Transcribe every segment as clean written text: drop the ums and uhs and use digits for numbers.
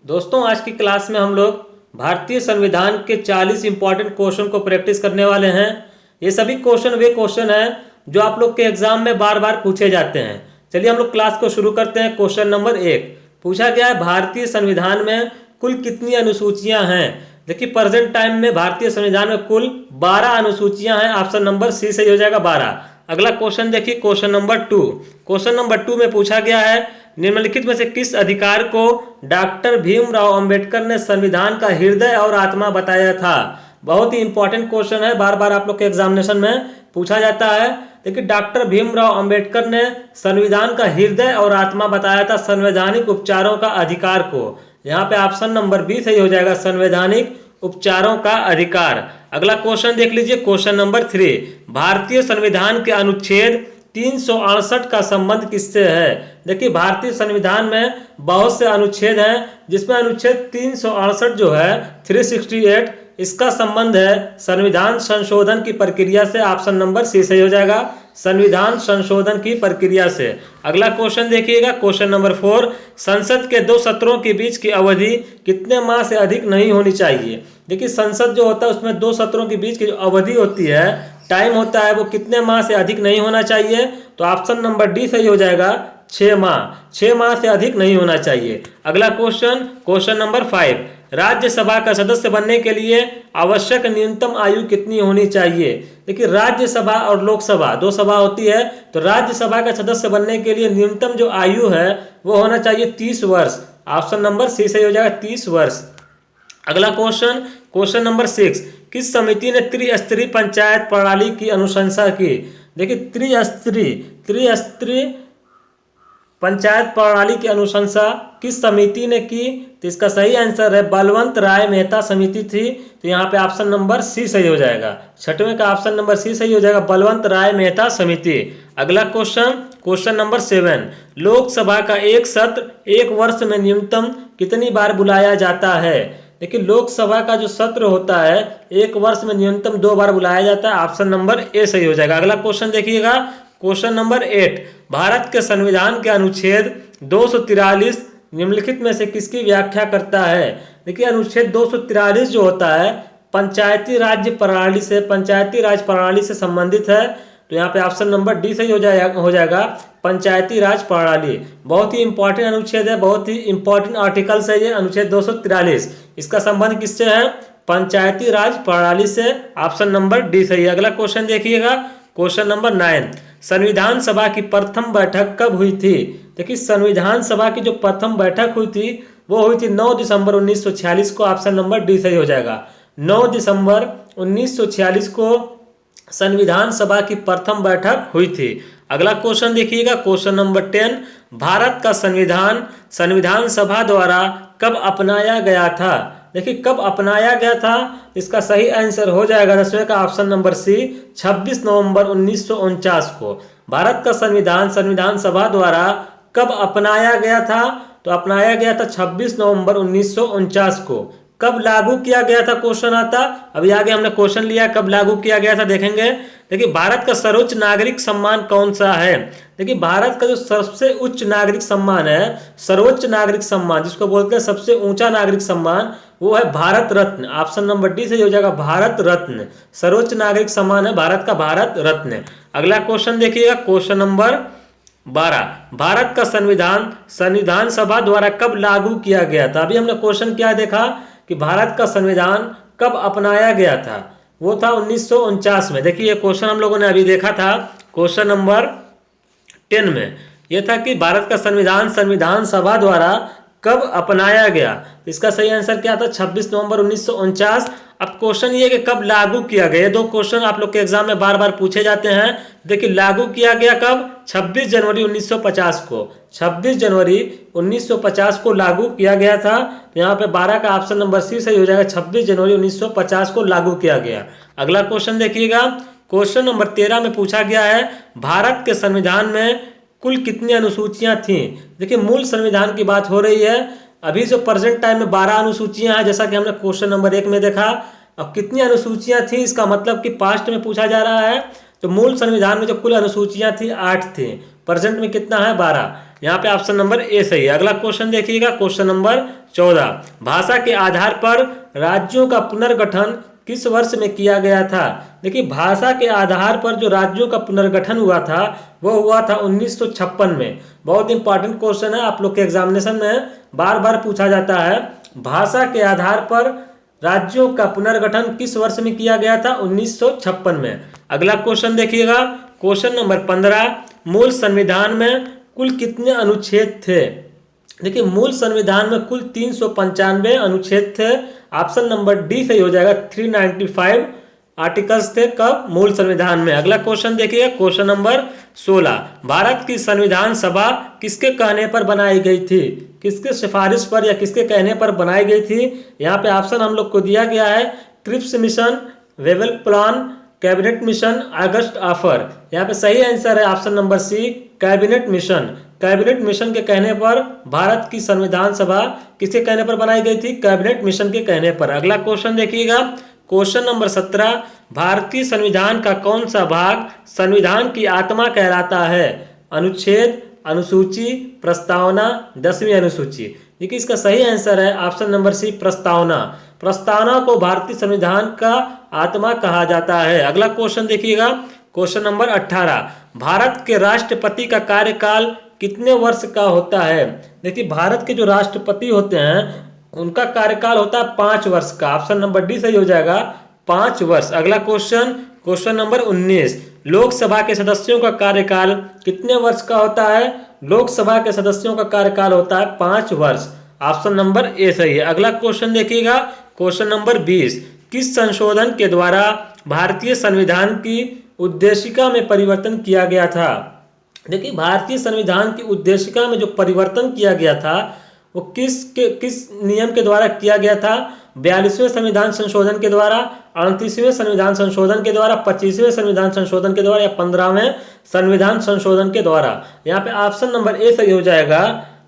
दोस्तों, आज की क्लास में हम लोग भारतीय संविधान के 40 इंपॉर्टेंट क्वेश्चन को प्रैक्टिस करने वाले हैं। ये सभी क्वेश्चन वे क्वेश्चन हैं जो आप लोग के एग्जाम में बार बार पूछे जाते हैं। चलिए हम लोग क्लास को शुरू करते हैं। क्वेश्चन नंबर 1 पूछा गया है, भारतीय संविधान में कुल कितनी अनुसूचियां हैं। देखिए, प्रेजेंट टाइम में भारतीय संविधान में कुल 12 अनुसूचियां हैं। ऑप्शन नंबर सी सही हो जाएगा, 12। अगला क्वेश्चन देखिए, क्वेश्चन नंबर 2। क्वेश्चन नंबर 2 में पूछा गया है, निम्नलिखित में से किस अधिकार को डॉक्टर भीमराव अंबेडकर ने संविधान का हृदय और आत्मा बताया था। बहुत ही इंपॉर्टेंट क्वेश्चन है, बार बार आप लोग के एग्जामिनेशन में पूछा जाता है। देखिए, डॉक्टर भीमराव अंबेडकर ने संविधान का हृदय और आत्मा बताया था संवैधानिक उपचारों का अधिकार को। यहाँ पे ऑप्शन नंबर बी सही हो जाएगा, संवैधानिक उपचारों का अधिकार। अगला क्वेश्चन देख लीजिए, क्वेश्चन नंबर 3। भारतीय संविधान के अनुच्छेद 368 का संबंध किससे है। देखिए, भारतीय संविधान में बहुत से अनुच्छेद हैं, जिसमें अनुच्छेद 368 जो है 368, इसका संबंध है संविधान संशोधन की प्रक्रिया से। ऑप्शन नंबर सी सही हो जाएगा, संविधान संशोधन की प्रक्रिया से। अगला क्वेश्चन देखिएगा, क्वेश्चन नंबर 4। संसद के 2 सत्रों के बीच की अवधि कितने माह से अधिक नहीं होनी चाहिए। देखिए, संसद जो होता है उसमें 2 सत्रों के बीच की जो अवधि होती है, टाइम होता है, वो कितने माह से अधिक नहीं होना चाहिए। तो ऑप्शन नंबर डी सही हो जाएगा, 6 माह। 6 माह से अधिक नहीं होना चाहिए। अगला क्वेश्चन, क्वेश्चन नंबर 5। राज्यसभा का सदस्य बनने के लिए आवश्यक न्यूनतम आयु कितनी होनी चाहिए। देखिए, राज्यसभा और लोकसभा 2 सभा होती है, तो राज्यसभा का सदस्य बनने के लिए न्यूनतम जो आयु है वो होना चाहिए 30 वर्ष। ऑप्शन नंबर सी सही हो जाएगा, 30 वर्ष। अगला क्वेश्चन, क्वेश्चन नंबर 6। किस समिति ने त्रिस्तरीय पंचायत प्रणाली की अनुशंसा की। देखिए, त्रिस्तरीय पंचायत प्रणाली की अनुशंसा किस समिति ने की। तो इसका सही आंसर है बलवंत राय मेहता समिति थी। तो यहाँ पे ऑप्शन नंबर सी सही हो जाएगा, 6वें का ऑप्शन नंबर सी सही हो जाएगा, बलवंत राय मेहता समिति। अगला क्वेश्चन, क्वेश्चन नंबर 7। लोकसभा का एक सत्र एक वर्ष में न्यूनतम कितनी बार बुलाया जाता है। देखिए, लोकसभा का जो सत्र होता है एक वर्ष में न्यूनतम 2 बार बुलाया जाता है। ऑप्शन नंबर ए सही हो जाएगा। अगला क्वेश्चन देखिएगा, क्वेश्चन नंबर 8। भारत के संविधान के अनुच्छेद 243 निम्नलिखित में से किसकी व्याख्या करता है। देखिए, अनुच्छेद 243 जो होता है पंचायती राज प्रणाली से संबंधित है। तो यहाँ पे ऑप्शन नंबर डी सही हो जाएगा, पंचायती राज प्रणाली। बहुत ही इंपॉर्टेंट अनुच्छेद है, बहुत ही इंपॉर्टेंट आर्टिकल्स है ये अनुच्छेद 243। इसका संबंध किससे है, पंचायती राज प्रणाली से। ऑप्शन नंबर डी सही है। अगला क्वेश्चन देखिएगा, क्वेश्चन नंबर 9। संविधान सभा की प्रथम बैठक कब हुई थी। देखिए, संविधान सभा की जो प्रथम बैठक हुई थी वो हुई थी 9 दिसंबर 1946 को। ऑप्शन नंबर डी सही हो जाएगा, 9 दिसंबर 1946 को संविधान सभा की प्रथम बैठक हुई थी। अगला क्वेश्चन देखिएगा, क्वेश्चन नंबर 10। भारत का संविधान सभा द्वारा कब अपनाया गया था। देखिए, कब अपनाया गया था, इसका सही आंसर हो जाएगा 10वें का ऑप्शन नंबर सी, 26 नवंबर 1949 को। भारत का संविधान सभा द्वारा कब अपनाया गया था। तो अपनाया गया था 26 नवंबर 1949 को। कब लागू किया गया था क्वेश्चन आता, अभी आगे हमने क्वेश्चन लिया कब लागू किया गया था, देखेंगे। देखिए, भारत का सर्वोच्च नागरिक सम्मान कौन सा है। देखिए, भारत का जो सबसे उच्च नागरिक सम्मान है, सर्वोच्च नागरिक सम्मान जिसको बोलते हैं सबसे ऊंचा नागरिक सम्मान, वो है Bharat Ratna. Option number D से हो जाएगा, भारत रत्न। सर्वोच्च नागरिक सम्मान है भारत का भारत रत्न। अगला क्वेश्चन देखिएगा, क्वेश्चन नंबर 12। भारत का संविधान सभा द्वारा कब लागू किया गया था। अभी हमने क्वेश्चन क्या देखा कि भारत का संविधान कब अपनाया गया था, वो था 1949 में। देखिए, ये क्वेश्चन हम लोगों ने अभी देखा था क्वेश्चन नंबर 10 में। यह था कि भारत का संविधान सभा द्वारा कब अपनाया गया। इसका सही आंसर क्या था, 26 नवंबर 1949। अब क्वेश्चन ये कि कब लागू किया गया। ये 2 क्वेश्चन आप लोग के एग्जाम में बार बार पूछे जाते हैं। देखिए, लागू किया गया कब, 26 जनवरी 1950 को। 26 जनवरी 1950 को लागू किया गया था। तो यहाँ पे 12 का ऑप्शन नंबर सी सही हो जाएगा, 26 जनवरी 1950 को लागू किया गया। अगला क्वेश्चन देखिएगा, क्वेश्चन नंबर 13 में पूछा गया है, भारत के संविधान में कुल कितनी अनुसूचियां थीं। देखिए, मूल संविधान की बात हो रही है। अभी जो प्रेजेंट टाइम में 12 अनुसूचियां हैं, जैसा कि हमने क्वेश्चन नंबर 1 में देखा। अब कितनी अनुसूचियां थी, इसका मतलब कि पास्ट में पूछा जा रहा है। तो मूल संविधान में जो कुल अनुसूचियां थी 8 थी, प्रेजेंट में कितना है 12। यहाँ पे ऑप्शन नंबर ए सही है। अगला क्वेश्चन देखिएगा, क्वेश्चन नंबर 14, भाषा के आधार पर राज्यों का पुनर्गठन किस वर्ष में किया गया था? देखिए, भाषा के आधार पर जो राज्यों का पुनर्गठन हुआ था वो हुआ था 1956 में। बहुत इंपॉर्टेंट क्वेश्चन है, आप लोग के एग्जामिनेशन में बार बार पूछा जाता है। भाषा के आधार पर राज्यों का पुनर्गठन किस वर्ष में किया गया था? 1956 में। अगला क्वेश्चन देखिएगा, क्वेश्चन नंबर 15, मूल संविधान में कुल कितने अनुच्छेद थे? देखिए, मूल संविधान में कुल 395 अनुच्छेद थे। ऑप्शन नंबर डी सही हो जाएगा। 395 आर्टिकल्स थे कब? मूल संविधान में। अगला क्वेश्चन देखिए, क्वेश्चन नंबर 16, भारत की संविधान सभा किसके कहने पर बनाई गई थी? किसके सिफारिश पर या किसके कहने पर बनाई गई थी? यहाँ पे ऑप्शन हम लोग को दिया गया है, Cripps mission, Wavell plan, cabinet mission, August offer. यहाँ पे सही आंसर है option number C, cabinet mission. Cabinet mission के कहने पर भारत की संविधान सभा किसके कहने पर बनाई गई थी? कैबिनेट मिशन के कहने पर। अगला क्वेश्चन देखिएगा, क्वेश्चन नंबर 17, भारतीय संविधान का कौन सा भाग संविधान की आत्मा कहलाता है? अनुच्छेद, अनुसूची, प्रस्तावना, 10वीं अनुसूची। देखिए, इसका सही आंसर है ऑप्शन नंबर सी, प्रस्तावना। प्रस्तावना को भारतीय संविधान का आत्मा कहा जाता है। अगला क्वेश्चन देखिएगा, क्वेश्चन नंबर 18, भारत के राष्ट्रपति का कार्यकाल कितने वर्ष का होता है? देखिए, भारत के जो राष्ट्रपति होते हैं उनका कार्यकाल होता है 5 वर्ष का। ऑप्शन नंबर डी सही हो जाएगा, 5 वर्ष। अगला क्वेश्चन, क्वेश्चन नंबर 19, लोकसभा के सदस्यों का कार्यकाल कितने वर्ष का होता है? लोकसभा के सदस्यों का कार्यकाल होता है 5 वर्ष। ऑप्शन नंबर ए सही है। अगला क्वेश्चन देखिएगा, क्वेश्चन नंबर 20, किस संशोधन के द्वारा भारतीय संविधान की उद्देशिका में परिवर्तन किया गया था? देखिए, भारतीय संविधान की उद्देशिका में जो परिवर्तन किया गया था वो किस नियम के द्वारा किया गया था? 42वें संविधान संशोधन के द्वारा, 38वें संविधान संशोधन के द्वारा, 25वें संविधान संशोधन के द्वारा या 15वें संविधान संशोधन के द्वारा। यहाँ पे ऑप्शन नंबर ए सही हो जाएगा,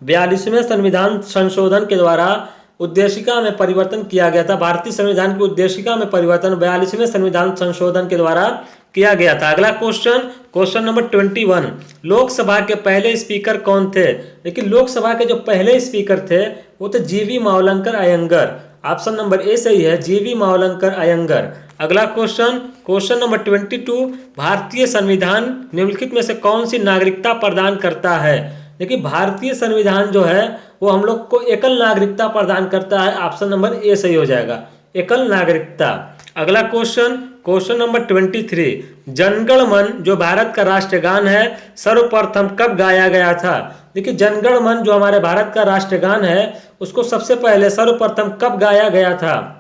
42वें संविधान संशोधन के द्वारा उद्देशिका में परिवर्तन किया गया था। भारतीय संविधान की उद्देशिका में परिवर्तन 42वें संविधान संशोधन के द्वारा किया गया था। अगला क्वेश्चन, क्वेश्चन नंबर 21, लोकसभा के पहले स्पीकर कौन थे? लेकिन लोकसभा के जो पहले स्पीकर थे वो थे GV Mavalankar Ayyangar. Option number A सही है, जीवी मावलंकर अयंगर। अगला क्वेश्चन, क्वेश्चन नंबर 22, भारतीय संविधान निम्नलिखित में से कौन सी नागरिकता प्रदान करता है? देखिए, भारतीय संविधान जो है वो हम लोग को एकल नागरिकता प्रदान करता है। ऑप्शन नंबर ए सही हो जाएगा, एकल नागरिकता। अगला क्वेश्चन, क्वेश्चन नंबर 23, जनगण मन जो भारत का राष्ट्रगान है सर्वप्रथम कब गाया गया था? देखिए, जनगण मन जो हमारे भारत का राष्ट्रगान है उसको सबसे पहले सर्वप्रथम कब गाया गया था?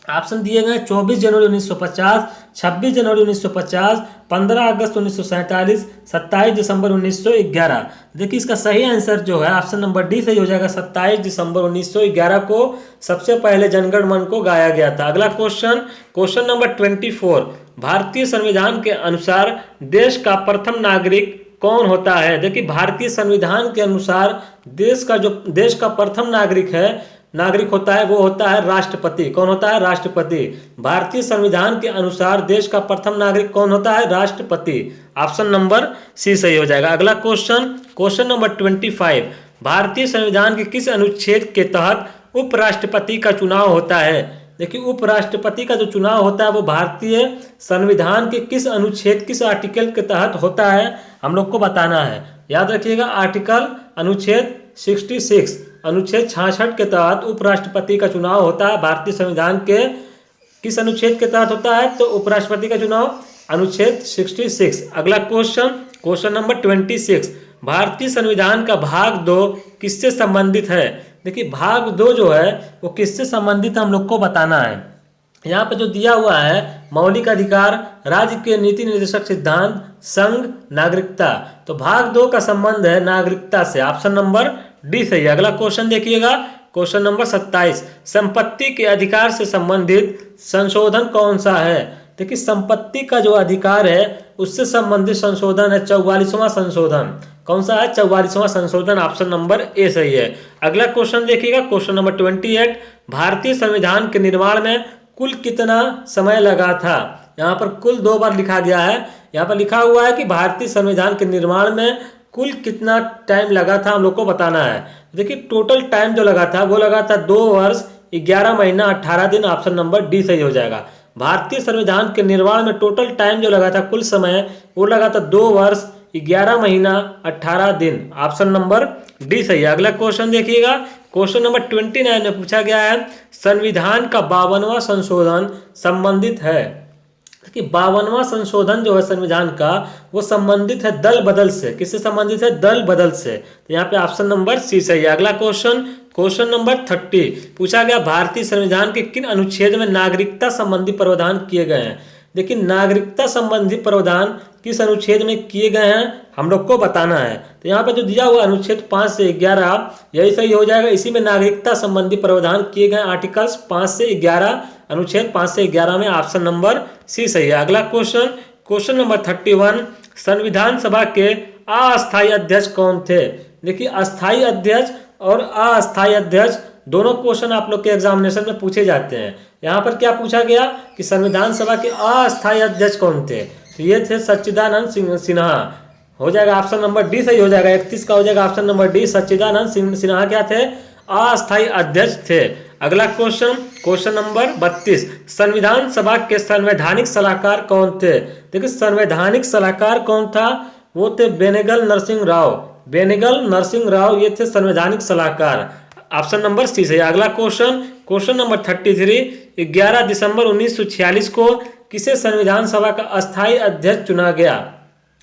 ऑप्शन दिए गए 24 जनवरी 1950, 26 जनवरी 1950, 15 अगस्त 1947, 27 दिसंबर 1911। देखिए, इसका सही आंसर जो है ऑप्शन नंबर डी सही हो जाएगा, 27 दिसंबर 1911 को सबसे पहले जनगण मन को गाया गया था। अगला क्वेश्चन, क्वेश्चन नंबर 24, भारतीय संविधान के अनुसार देश का प्रथम नागरिक कौन होता है? देखिए, भारतीय संविधान के अनुसार देश का प्रथम नागरिक होता है वो होता है राष्ट्रपति। कौन होता है? राष्ट्रपति। भारतीय संविधान के अनुसार देश का प्रथम नागरिक कौन होता है? राष्ट्रपति। ऑप्शन नंबर सी सही हो जाएगा। अगला क्वेश्चन, क्वेश्चन नंबर 25, भारतीय संविधान के किस अनुच्छेद के तहत उपराष्ट्रपति का चुनाव होता है? देखिए, उपराष्ट्रपति का जो चुनाव होता है वो भारतीय संविधान के किस अनुच्छेद, किस आर्टिकल के तहत होता है हम लोग को बताना है। याद रखिएगा, आर्टिकल अनुच्छेद 66, अनुच्छेद 66 के तहत उपराष्ट्रपति का चुनाव होता है। भारतीय संविधान के किस अनुच्छेद के तहत होता है? तो उपराष्ट्रपति का चुनाव अनुच्छेद 66। अगला क्वेश्चन, क्वेश्चन नंबर 26, भारतीय संविधान का भाग 2 किससे संबंधित है? देखिए, भाग 2 जो है वो किससे संबंधित हम लोग को बताना है। यहाँ पे जो दिया हुआ है, मौलिक अधिकार, राज्य के नीति निर्देशक सिद्धांत, संघ, नागरिकता। तो भाग 2 का संबंध है नागरिकता से। ऑप्शन नंबर डी सही है। अगला क्वेश्चन देखिएगा, क्वेश्चन नंबर 27, संपत्ति के अधिकार से संबंधित संशोधन कौन सा है? देखिए, संपत्ति का जो अधिकार है उससे संबंधित संशोधन है 44वां संशोधन। कौन सा है? 44वां संशोधन। ऑप्शन नंबर ए सही है। अगला क्वेश्चन देखिएगा, क्वेश्चन नंबर 28, भारतीय संविधान के निर्माण में कुल कितना समय लगा था? यहाँ पर कुल 2 बार लिखा गया है। यहाँ पर लिखा हुआ है कि भारतीय संविधान के निर्माण में कुल कितना टाइम लगा था हम लोग को बताना है। देखिए टोटल टाइम जो लगा था वो लगा था 2 वर्ष 11 महीना 18 दिन। ऑप्शन नंबर डी सही हो जाएगा। भारतीय संविधान के निर्माण में टोटल टाइम जो लगा था कुल समय वो लगा था 2 वर्ष 11 महीना 18 दिन। ऑप्शन नंबर डी सही है। अगला क्वेश्चन देखिएगा, क्वेश्चन नंबर 29 में पूछा गया है संविधान का 52वां संशोधन संबंधित है कि 52वां संशोधन जो है संविधान का वो संबंधित है दल बदल से। किससे संबंधित है? दल बदल से। तो यहाँ पे ऑप्शन नंबर सी सही है। अगला क्वेश्चन, क्वेश्चन नंबर 30 पूछा गया भारतीय संविधान के किन अनुच्छेद में नागरिकता संबंधी प्रावधान किए गए हैं। देखिए नागरिकता संबंधी प्रावधान किस अनुच्छेद में किए गए हैं हम लोग को बताना है। तो यहाँ पे जो दिया हुआ अनुच्छेद 5 से 11 यही सही हो जाएगा। इसी में नागरिकता संबंधी प्रावधान किए गए आर्टिकल्स 5 से 11, अनुच्छेद 5 से 11 में ऑप्शन नंबर सी सही है। अगला क्वेश्चन, क्वेश्चन नंबर 31 संविधान सभा के अस्थायी अध्यक्ष कौन थे। देखिए अस्थायी अध्यक्ष और अस्थायी अध्यक्ष दोनों क्वेश्चन आप लोग के एग्जामिनेशन में पूछे जाते हैं। यहाँ पर क्या पूछा गया कि संविधान सभा के अस्थायी अध्यक्ष कौन थे। तो ये थे सच्चिदानंद सिन्हा। हो जाएगा ऑप्शन नंबर डी सही हो जाएगा। 31 का हो जाएगा ऑप्शन नंबर डी। सच्चिदानंद सिन्हा क्या थे? अस्थायी अध्यक्ष थे। अगला क्वेश्चन, क्वेश्चन नंबर 32 संविधान सभा के संवैधानिक सलाहकार कौन थे। देखिए संवैधानिक सलाहकार कौन था? वो थे बेनेगल नरसिंह राव। बेनेगल नरसिंह राव ये थे संवैधानिक सलाहकार। ऑप्शन नंबर सी सही। अगला क्वेश्चन, क्वेश्चन नंबर 33 11 दिसंबर 1946 को किसे संविधान सभा का अस्थायी अध्यक्ष चुना गया।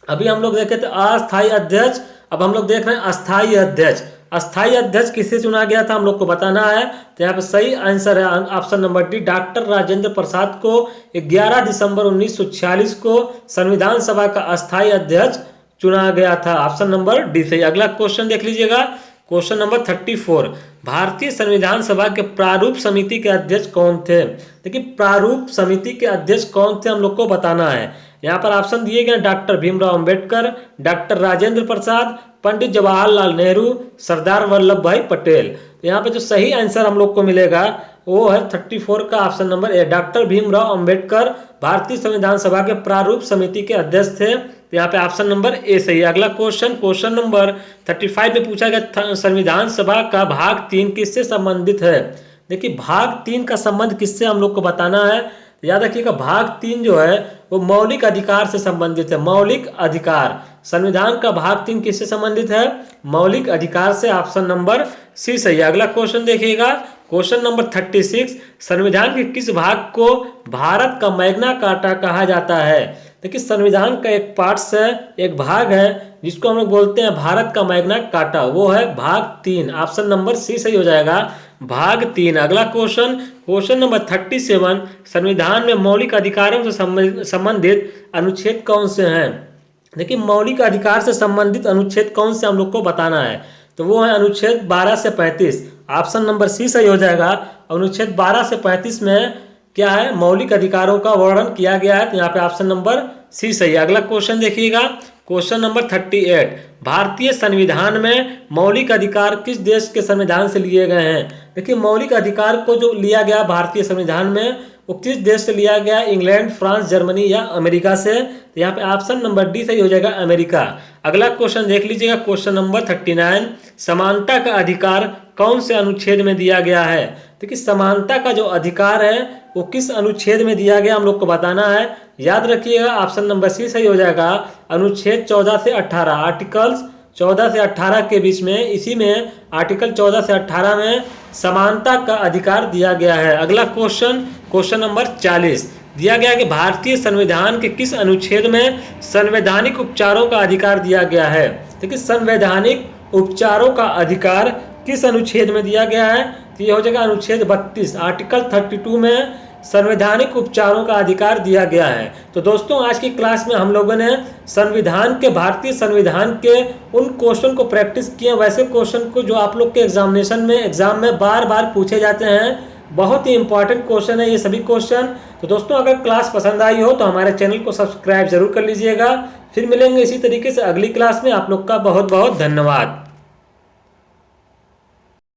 अभी हम लोग देखे थे अस्थायी अध्यक्ष, अब हम लोग देख रहे हैं अस्थायी अध्यक्ष। अस्थायी अध्यक्ष किसे चुना गया था हम लोग को बताना है। तो यहाँ पे सही आंसर है option number D doctor Rajendra Prasad को 11 दिसंबर 1946 को संविधान सभा का अस्थायी अध्यक्ष चुना गया था। ऑप्शन नंबर डी सही। अगला क्वेश्चन देख लीजिएगा, क्वेश्चन नंबर 34 भारतीय संविधान सभा के प्रारूप समिति के अध्यक्ष कौन थे। देखिए प्रारूप समिति के अध्यक्ष कौन थे हम लोग को बताना है। यहाँ पर ऑप्शन दिए गए डॉक्टर भीमराव अंबेडकर, डॉक्टर राजेंद्र प्रसाद, पंडित जवाहरलाल नेहरू, सरदार वल्लभ भाई पटेल। तो यहाँ पे जो सही आंसर हम लोग को मिलेगा वो है 34 का ऑप्शन नंबर ए डॉक्टर भीमराव अंबेडकर भारतीय संविधान सभा के प्रारूप समिति के अध्यक्ष थे। तो यहाँ पे ऑप्शन नंबर ए सही है। अगला क्वेश्चन, क्वेश्चन नंबर 35 में पूछा गया संविधान सभा का भाग 3 किससे संबंधित है। देखिए भाग 3 का संबंध किससे हम लोग को बताना है। याद रखिएगा भाग 3 जो है वो मौलिक अधिकार से संबंधित है। मौलिक अधिकार, संविधान का भाग 3 किससे संबंधित है? मौलिक अधिकार से। ऑप्शन नंबर सी सही है। अगला क्वेश्चन देखिएगा, क्वेश्चन नंबर 36 संविधान के किस भाग को भारत का मैग्ना कार्टा कहा जाता है। देखिए संविधान का एक पार्ट्स है, एक भाग है जिसको हम लोग बोलते हैं भारत का मैग्ना कार्टा, वो है भाग 3। ऑप्शन नंबर सी सही हो जाएगा, भाग 3। अगला क्वेश्चन, क्वेश्चन नंबर 37 संविधान में मौलिक अधिकारों से संबंधित अनुच्छेद कौन से हैं। देखिए मौलिक अधिकार से संबंधित अनुच्छेद कौन से हम लोग को बताना है। तो वो है अनुच्छेद 12 से 35। ऑप्शन नंबर सी सही हो जाएगा। अनुच्छेद 12 से 35 में क्या है? मौलिक अधिकारों का वर्णन किया गया है। तो यहाँ पे ऑप्शन नंबर सी सही है। अगला क्वेश्चन देखिएगा, क्वेश्चन नंबर 38 भारतीय संविधान में मौलिक अधिकार किस देश के संविधान से लिए गए हैं। देखिए मौलिक अधिकार को जो लिया गया भारतीय संविधान में वो किस देश से लिया गया? इंग्लैंड, फ्रांस, जर्मनी या अमेरिका से। तो यहाँ पे ऑप्शन नंबर डी सही हो जाएगा, अमेरिका। अगला क्वेश्चन देख लीजिएगा, क्वेश्चन नंबर 39 समानता का अधिकार कौन से अनुच्छेद में दिया गया है। देखिए समानता का जो अधिकार है वो किस अनुच्छेद में दिया गया हम लोग को बताना है। याद रखिएगा ऑप्शन नंबर सी सही हो जाएगा, अनुच्छेद 14 से 18। आर्टिकल्स 14 से 18 के बीच में, इसी में आर्टिकल 14 से 18 में समानता का अधिकार दिया गया है। अगला क्वेश्चन, क्वेश्चन नंबर 40 दिया गया कि भारतीय संविधान के किस अनुच्छेद में संवैधानिक उपचारों का अधिकार दिया गया है। देखिए संवैधानिक उपचारों का अधिकार किस अनुच्छेद में दिया गया है। तो ये हो जाएगा अनुच्छेद 32। आर्टिकल 32 में संवैधानिक उपचारों का अधिकार दिया गया है। तो दोस्तों आज की क्लास में हम लोगों ने संविधान के, भारतीय संविधान के उन क्वेश्चन को प्रैक्टिस किए, वैसे क्वेश्चन को जो आप लोग के एग्जाम में बार बार पूछे जाते हैं। बहुत ही इंपॉर्टेंट क्वेश्चन है ये सभी क्वेश्चन। तो दोस्तों अगर क्लास पसंद आई हो तो हमारे चैनल को सब्सक्राइब जरूर कर लीजिएगा। फिर मिलेंगे इसी तरीके से अगली क्लास में। आप लोग का बहुत बहुत धन्यवाद।